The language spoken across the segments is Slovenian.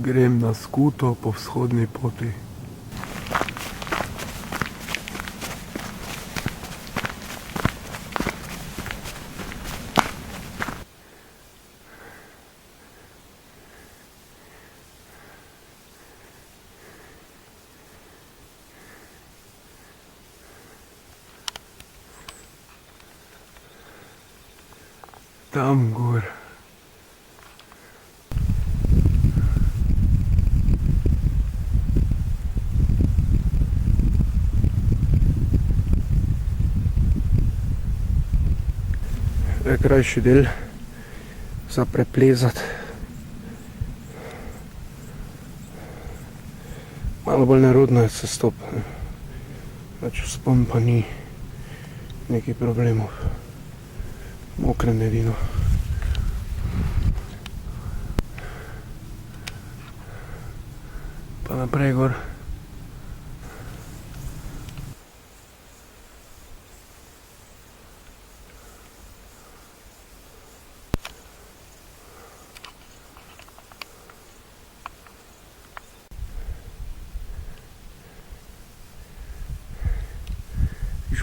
Grem na skuto po vzhodni poti. Tam gor. Je krajši del za preplezati. Malo bolj nerodno je se stop. Več vzpon pa ni nekih problemov. Mokre nedino. Pa naprej gor.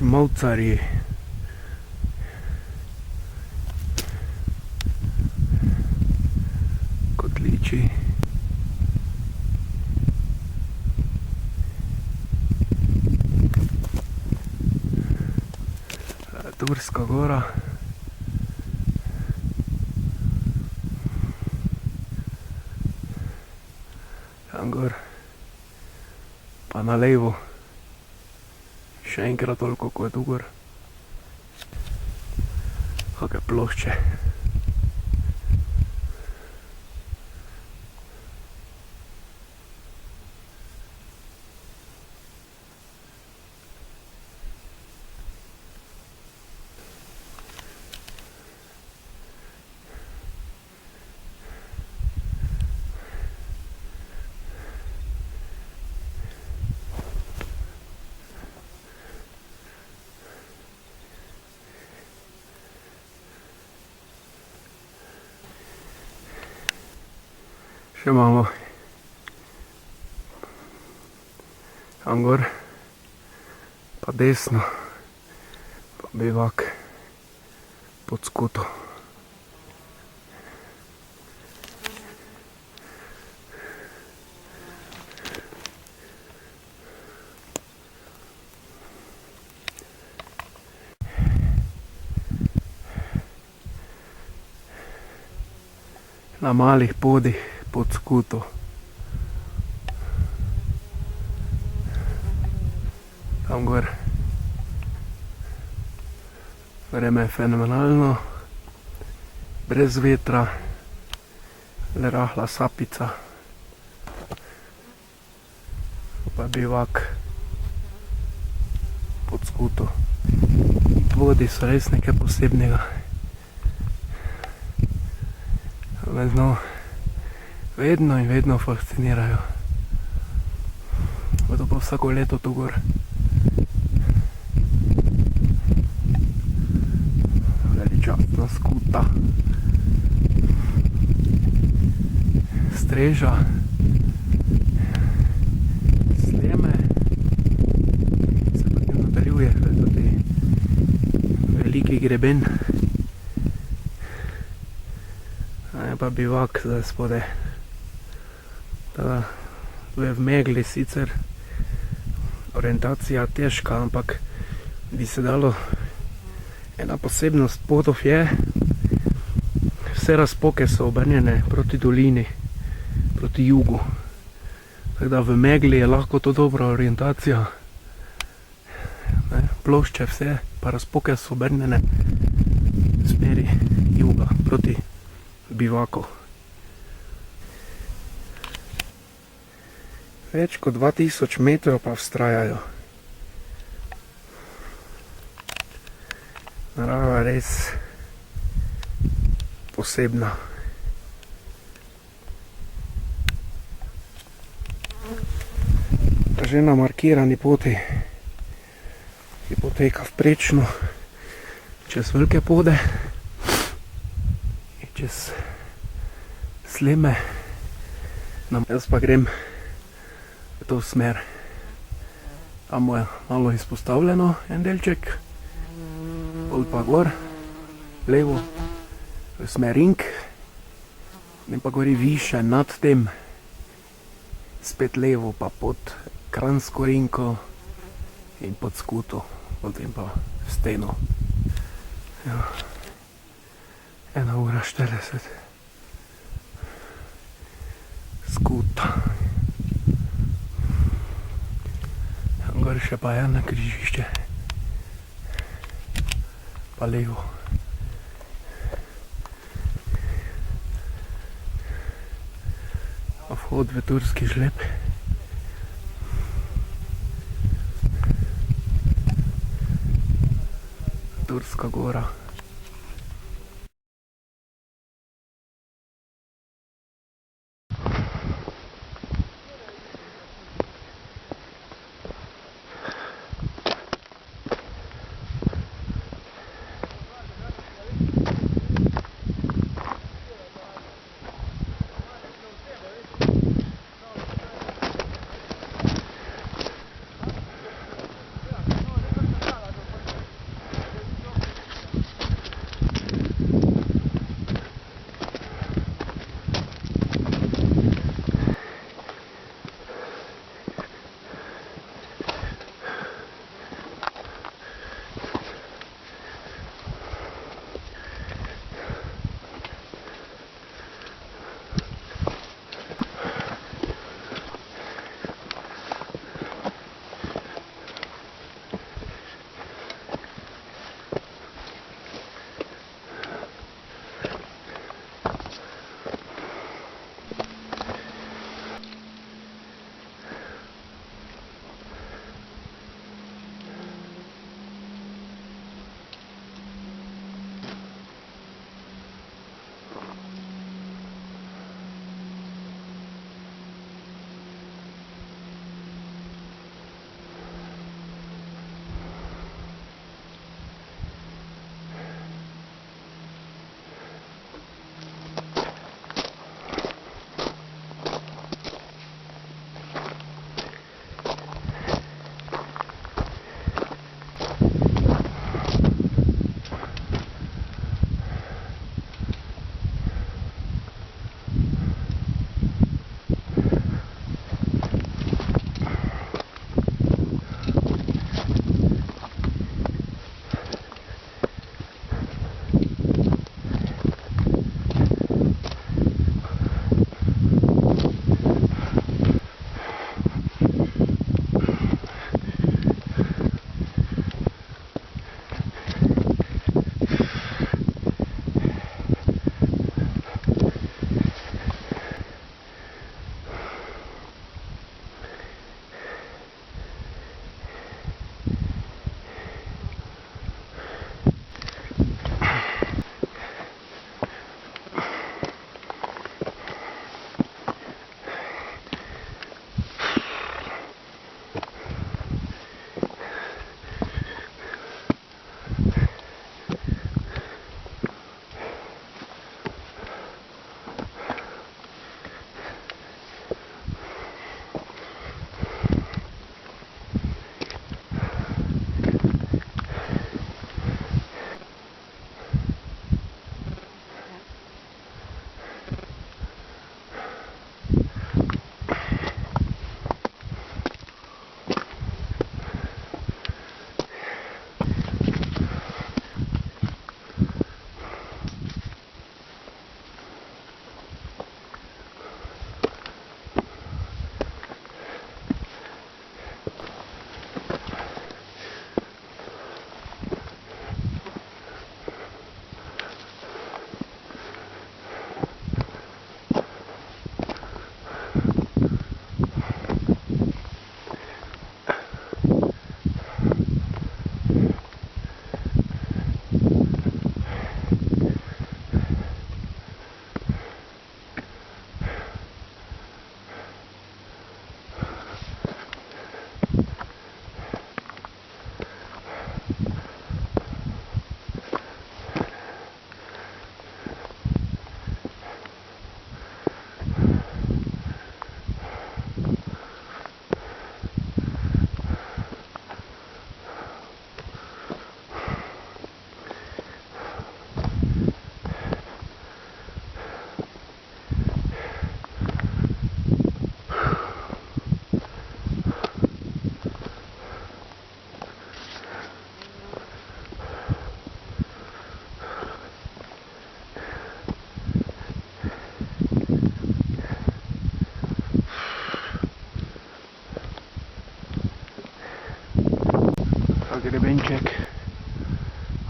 Žmavcarji. Kotliči. Turska gora. Tam gor. Pa na levo. Še enkrat toliko kot tu gor. Kakšne plošče. Še malo. Tam gor. Pa desno. Pa bivak. Pod skuto. Na malih podih. Pod skuto. Tam gor. Vreme je fenomenalno. Brez vetra. Le rahla sapica. Pa bivak. Pod skuto. Vodi so res nekaj posebnega. Vedno in vedno fascinirajo. Bodo pa vsako leto tu gor. Veličastna skuta. Streža. Sljeme. Se potem nadaljuje tudi veliki greben. Pa bivak zdaj spodaj. Tu je v megli sicer orientacija težka, ampak bi se dalo. Ena posebnost potov je, vse razpoke so obrnjene proti dolini, proti jugu. Tako da v megli je lahko to dobra orientacija. Plošče vse, pa razpoke so obrnjene v smeri juga, proti bivaku. Več kot 2000 metrov pa vztrajajo. Narava je res posebna. Že na markirani poti, ki poteka vprečno čez velike pode, čez sleme, Jaz pa grem v to smer. Tam je malo izpostavljeno en delček, pol pa gor, levo, v smer Ink, ne pa gori više nad tem, spet levo pa pod Kranjsko Rinko in pod Skuto, potem pa v steno. 1:40. Skuta. Gor še pa eno križišče. Pa levo. Vhod v turski žleb. Turska gora.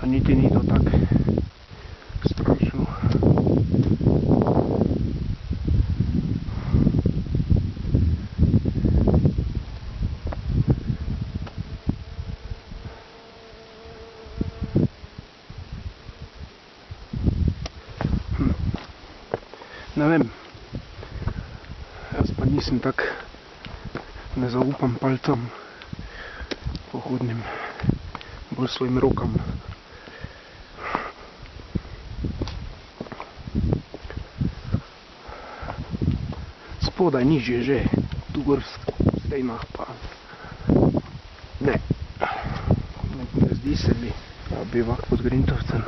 Pa niti ni to tako strašno. Ne vem, jaz pa nisem tak, ne zaupam palcem pohodnim, bolj svojim rokam. Spodaj nižje že, tu gor v stejnah pa ne, ne zdi se mi, da bivak pod Grintovcem.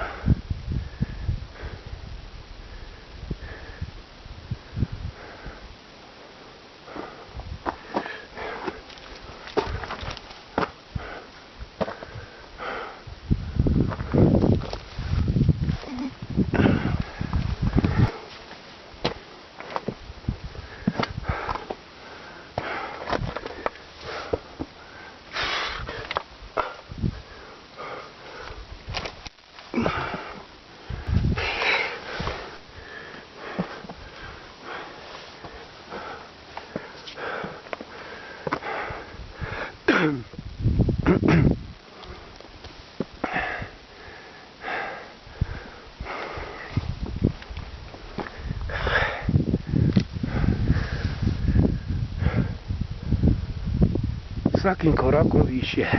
Vsakim korakom višje.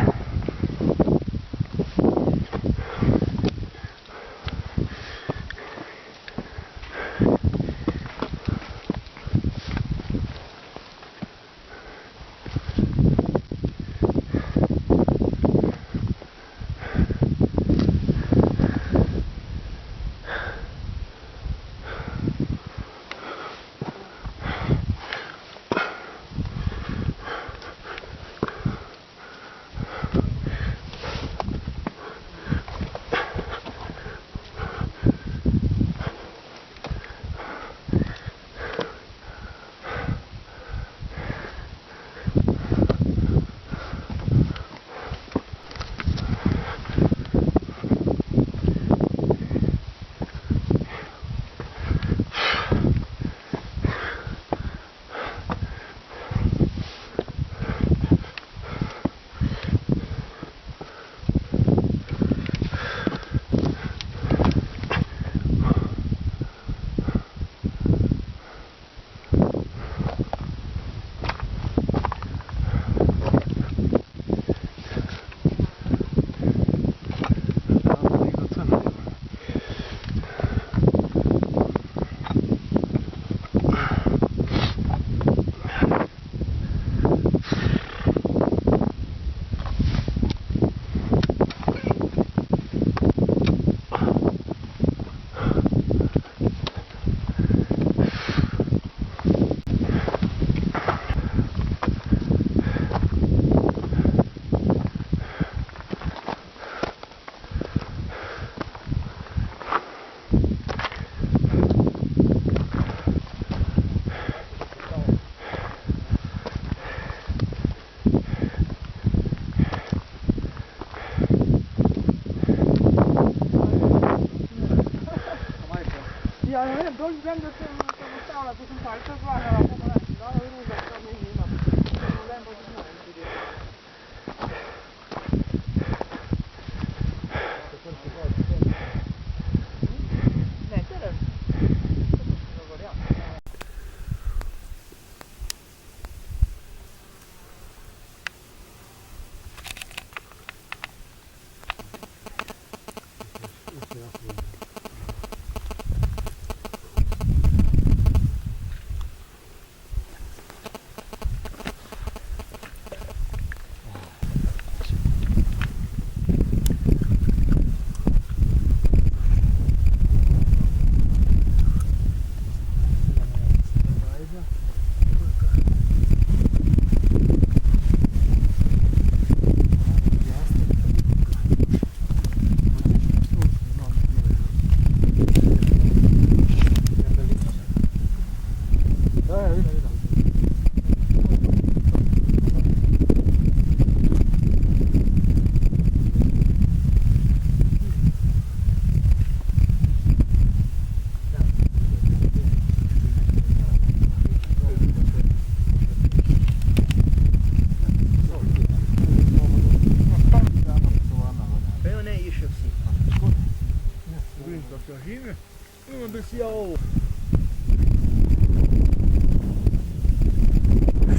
Ja, ne vem, dolj vem, da sem ustavila, ko sem palca zlagala, pa pa ne, dala ruza, to ne ima. Ne vem, pa ne znam tudi. Ne, teren. To sem govorila. da ja hin. Nur bis hier auch.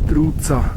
Struzza.